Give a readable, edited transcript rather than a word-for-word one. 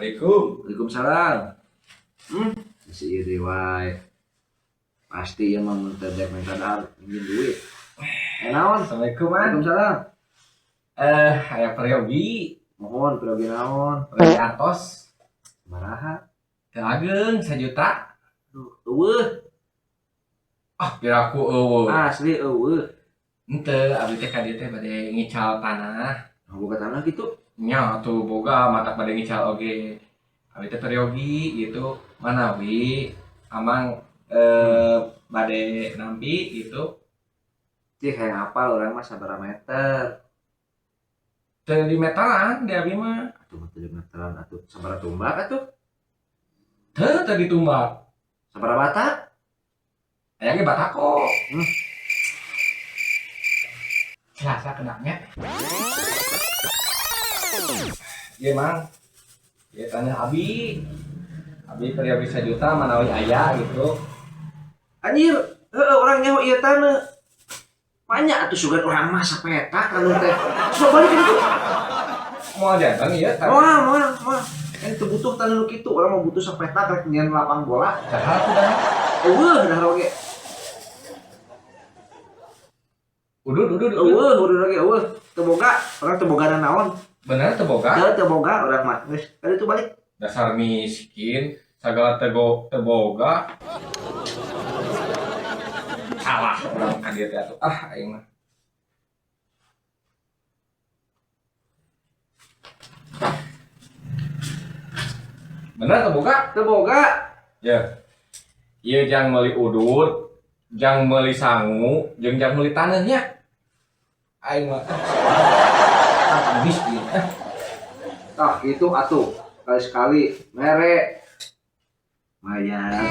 Assalamualaikum. Waalaikumsalam. Si ide wae. Pasti emang minta dek minta dahar ingin duit. Naon? Assalamualaikum, Man. Waalaikumsalam. Aya Prayogi, Mohon pirogi naon? Prayogi Atos. Maraha. Teu ageung 1 juta. Eueuh. Piraku eueuh. Asli eueuh. Henteu, abdi teh ka dieu teh bade ngical tanah. Boga tanah gitu. Nya tuh boga matak bade ngical oge. Abdi teh Prayogi gitu manawi amang bade nampi gitu. Cih hayang apal urang mah sabaraha meter. Teu di meteran di abi mah. Atuh mah 3 meteran atuh sabaraha tumbak atuh? Teu ditumbak. Sabaraha bata? Aya ge batako. Hmm. Selasa kenanya. Iya mang. Ya tanya Abi. Abi Prayogi 1 juta manawi aya gitu. Anjir, urang nyaho ieu tanah. Banyak atuh sugan urang mah sapetak anu teh. Coba balik itu. Mau jantan ieu tah. Moal. Kan teu butuh tanah nu kitu, urang mah butuh sapetak rek nyeun lapang bola. Saha tuh dah. Eueuh dahar oge. Udud. Eueuh oge eueuh. Teu boga, urang teu boga naon. Bener teu boga. Teu boga urang mah. Geus, kali itu balik. Dasar miskin, sagala teu boga. Salah urang ka dieu teh atuh. Aing mah. Bener teu boga? Teu boga. Ya. Ieu jang meuli udud, jang meuli sangu, jeung jang meuli taneuhnya. Aing mah miskin. Tah itu atuh. Kali-sekali mere. Mayan.